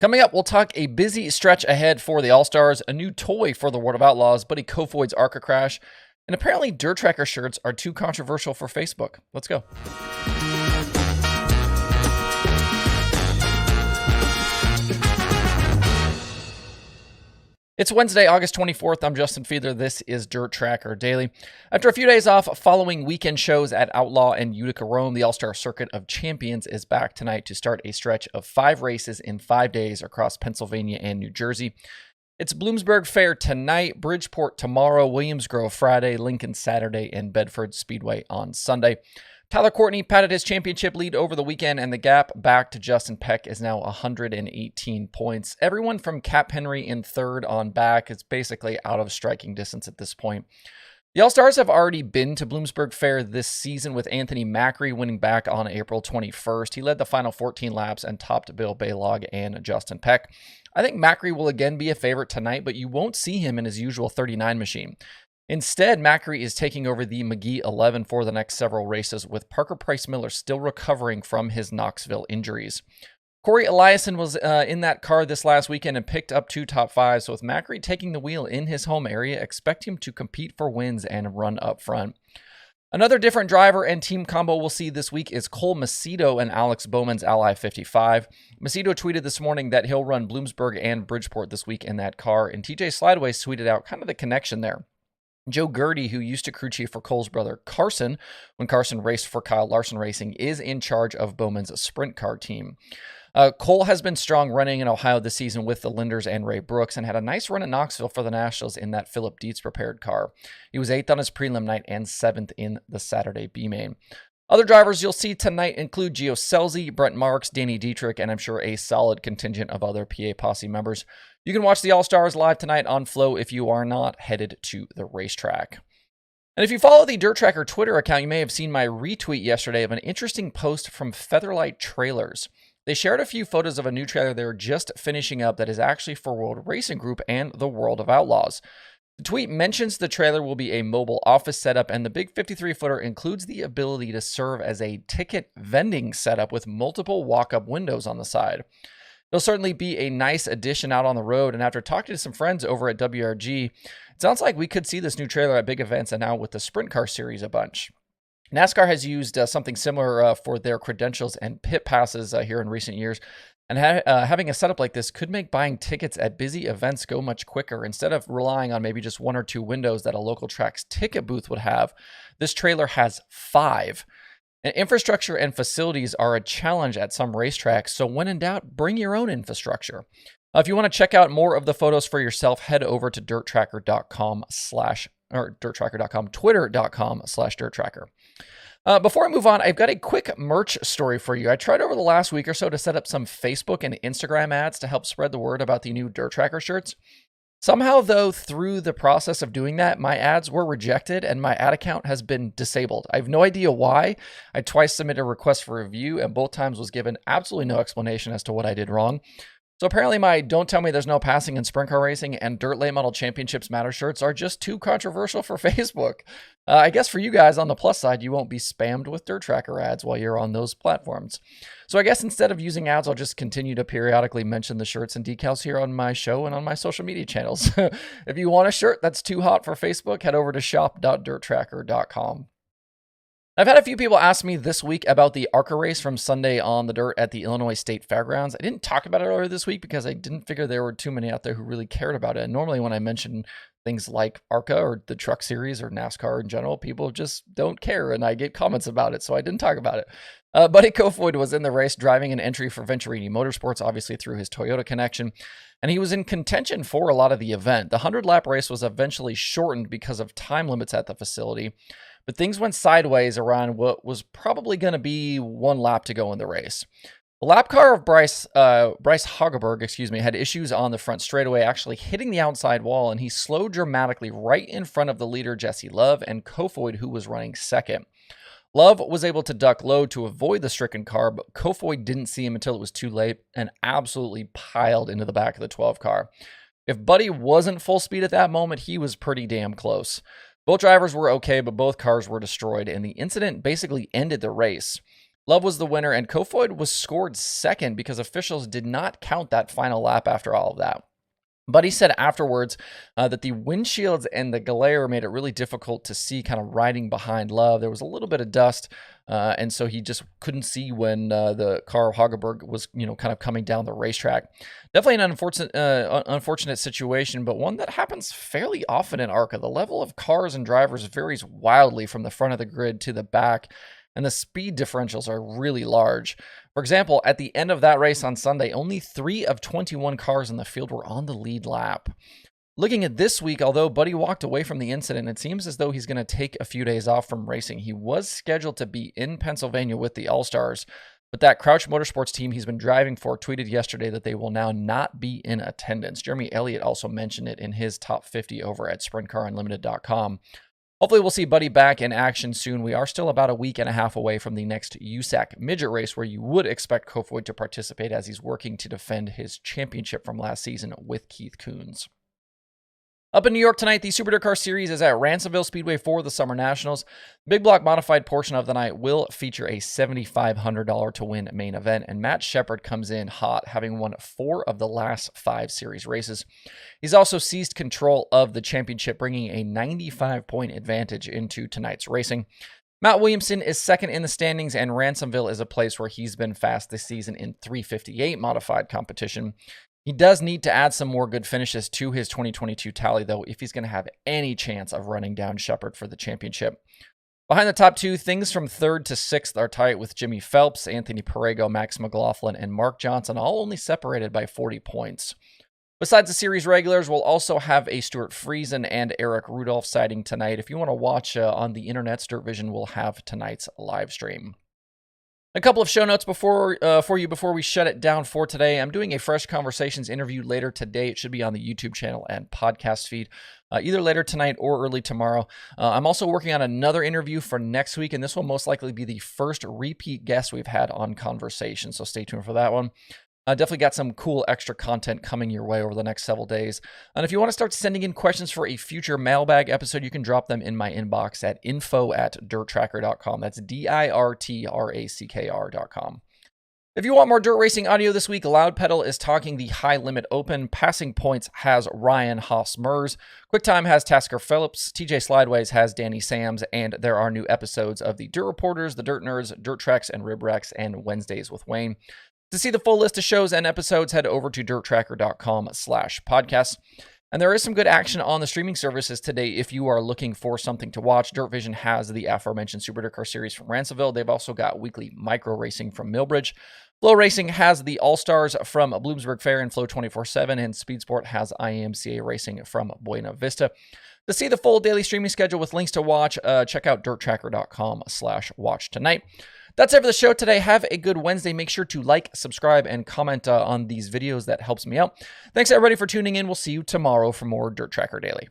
Coming up, we'll talk a busy stretch ahead for the All-Stars, a new toy for the World of Outlaws, Buddy Kofoid's ARCA crash, and apparently Dirt Tracker shirts are too controversial for Facebook. Let's go. It's Wednesday, August 24th. I'm Justin Fiedler. This is Dirt Tracker Daily. After a few days off following weekend shows at Outlaw and Utica Rome, the All-Star Circuit of Champions is back tonight to start a stretch of 5 races in 5 days across Pennsylvania and New Jersey. It's Bloomsburg Fair tonight, Bridgeport tomorrow, Williams Grove Friday, Lincoln Saturday, and Bedford Speedway on Sunday. Tyler Courtney patted his championship lead over the weekend, and the gap back to Justin Peck is now 118 points. Everyone from Cap Henry in third on back is basically out of striking distance at this point. The All-Stars have already been to Bloomsburg Fair this season, with Anthony Macri winning back on April 21st. He led the final 14 laps and topped Bill Balog and Justin Peck. I think Macri will again be a favorite tonight, but you won't see him in his usual 39 machine. Instead, Macri is taking over the McGee 11 for the next several races, with Parker Price Miller still recovering from his Knoxville injuries. Corey Eliason was in that car this last weekend and picked up 2 top 5s, so with Macri taking the wheel in his home area, expect him to compete for wins and run up front. Another different driver and team combo we'll see this week is Cole Macedo and Alex Bowman's Ally 55. Macedo tweeted this morning that he'll run Bloomsburg and Bridgeport this week in that car, and TJ Slideways tweeted out kind of the connection there. Joe Gertie, who used to crew chief for Cole's brother Carson when Carson raced for Kyle Larson Racing, is in charge of Bowman's sprint car team. Cole has been strong running in Ohio this season with the Linders and Ray Brooks, and had a nice run at Knoxville for the Nationals in that Philip Dietz prepared car. He was 8th on his prelim night and 7th in the Saturday B-Main. Other drivers you'll see tonight include Gio Scelzi, Brent Marks, Danny Dietrich, and I'm sure a solid contingent of other PA Posse members. You can watch the All-Stars live tonight on Flow if you are not headed to the racetrack. And if you follow the Dirt Tracker Twitter account, you may have seen my retweet yesterday of an interesting post from Featherlight Trailers. They shared a few photos of a new trailer they were just finishing up that is actually for World Racing Group and the World of Outlaws. The tweet mentions the trailer will be a mobile office setup, and the big 53-footer includes the ability to serve as a ticket vending setup with multiple walk-up windows on the side. It'll certainly be a nice addition out on the road, and after talking to some friends over at WRG, it sounds like we could see this new trailer at big events and now with the Sprint Car Series a bunch. NASCAR has used something similar for their credentials and pit passes here in recent years, and having a setup like this could make buying tickets at busy events go much quicker. Instead of relying on maybe just 1 or 2 windows that a local track's ticket booth would have, this trailer has 5. And infrastructure and facilities are a challenge at some racetracks, so when in doubt, bring your own infrastructure. If you want to check out more of the photos for yourself, head over to dirttracker.com twitter.com/dirttracker. Before I move on, I've got a quick merch story for you. I tried over the last week or so to set up some Facebook and Instagram ads to help spread the word about the new Dirt Tracker shirts. Somehow, though, through the process of doing that, my ads were rejected and my ad account has been disabled. I have no idea why. I twice submitted a request for review and both times was given absolutely no explanation as to what I did wrong. So apparently my Don't Tell Me There's No Passing in Sprint Car Racing and Dirt Late Model Championships Matter shirts are just too controversial for Facebook. I guess for you guys on the plus side, you won't be spammed with Dirt Tracker ads while you're on those platforms. So I guess instead of using ads, I'll just continue to periodically mention the shirts and decals here on my show and on my social media channels. If you want a shirt that's too hot for Facebook, head over to shop.dirttracker.com. I've had a few people ask me this week about the ARCA race from Sunday on the dirt at the Illinois State Fairgrounds. I didn't talk about it earlier this week because I didn't figure there were too many out there who really cared about it. And normally when I mention things like ARCA or the Truck Series or NASCAR in general, people just don't care and I get comments about it, so I didn't talk about it. Buddy Kofoid was in the race driving an entry for Venturini Motorsports, obviously through his Toyota connection, and he was in contention for a lot of the event. The 100-lap race was eventually shortened because of time limits at the facility, but things went sideways around what was probably going to be 1 lap to go in the race. The lap car of Bryce Hageberg, had issues on the front straightaway, actually hitting the outside wall, and he slowed dramatically right in front of the leader, Jesse Love, and Kofoid, who was running second. Love was able to duck low to avoid the stricken car, but Kofoid didn't see him until it was too late and absolutely piled into the back of the 12 car. If Buddy wasn't full speed at that moment, he was pretty damn close. Both drivers were okay, but both cars were destroyed, and the incident basically ended the race. Love was the winner, and Kofoid was scored second because officials did not count that final lap after all of that. Buddy said afterwards that the windshields and the glare made it really difficult to see kind of riding behind Love. There was a little bit of dust, and so he just couldn't see when the car of Hageberg was, kind of coming down the racetrack. Definitely an unfortunate situation, but one that happens fairly often in ARCA. The level of cars and drivers varies wildly from the front of the grid to the back, and the speed differentials are really large. For example, at the end of that race on Sunday, only 3 of 21 cars in the field were on the lead lap. Looking at this week, although Buddy walked away from the incident, it seems as though he's going to take a few days off from racing. He was scheduled to be in Pennsylvania with the All-Stars, but that Crouch Motorsports team he's been driving for tweeted yesterday that they will now not be in attendance. Jeremy Elliott also mentioned it in his top 50 over at SprintCarUnlimited.com. Hopefully we'll see Buddy back in action soon. We are still about a week and a half away from the next USAC midget race where you would expect Kofoid to participate as he's working to defend his championship from last season with Keith Kunz. Up in New York tonight, the Super Dirt Car Series is at Ransomville Speedway for the Summer Nationals. Big block modified portion of the night will feature a $7,500 to win main event, and Matt Shepard comes in hot, having won 4 of the last 5 series races. He's also seized control of the championship, bringing a 95-point advantage into tonight's racing. Matt Williamson is second in the standings, and Ransomville is a place where he's been fast this season in 358 modified competition. He does need to add some more good finishes to his 2022 tally, though, if he's going to have any chance of running down Shepard for the championship. Behind the top 2, things from 3rd to 6th are tight with Jimmy Phelps, Anthony Perego, Max McLaughlin, and Mark Johnson, all only separated by 40 points. Besides the series regulars, we'll also have a Stuart Friesen and Eric Rudolph sighting tonight. If you want to watch on the internet, Dirt Vision will have tonight's live stream. A couple of show notes before we shut it down for today. I'm doing a Fresh Conversations interview later today. It should be on the YouTube channel and podcast feed, either later tonight or early tomorrow. I'm also working on another interview for next week, and this will most likely be the first repeat guest we've had on Conversation, so stay tuned for that one. Definitely got some cool extra content coming your way over the next several days. And if you want to start sending in questions for a future mailbag episode, you can drop them in my inbox at info@dirtracker.com. That's DIRTRACKR.com. If you want more dirt racing audio this week, Loud Pedal is talking the High Limit Open. Passing Points has Ryan Haas-Mers. QuickTime has Tasker Phillips. TJ Slideways has Danny Sams. And there are new episodes of the Dirt Reporters, the Dirt Nerds, Dirt Tracks, and Rib Racks, and Wednesdays with Wayne. To see the full list of shows and episodes, head over to dirttracker.com/podcasts. And there is some good action on the streaming services today if you are looking for something to watch. Dirt Vision has the aforementioned Super Dirt Car Series from Ransomville. They've also got weekly micro racing from Millbridge. Flow Racing has the All-Stars from Bloomsburg Fair and Flow 24/7, and Speed Sport has IAMCA Racing from Buena Vista. To see the full daily streaming schedule with links to watch, check out dirttracker.com/watch tonight. That's it for the show today. Have a good Wednesday. Make sure to like, subscribe, and comment on these videos. That helps me out. Thanks, everybody, for tuning in. We'll see you tomorrow for more Dirt Tracker Daily.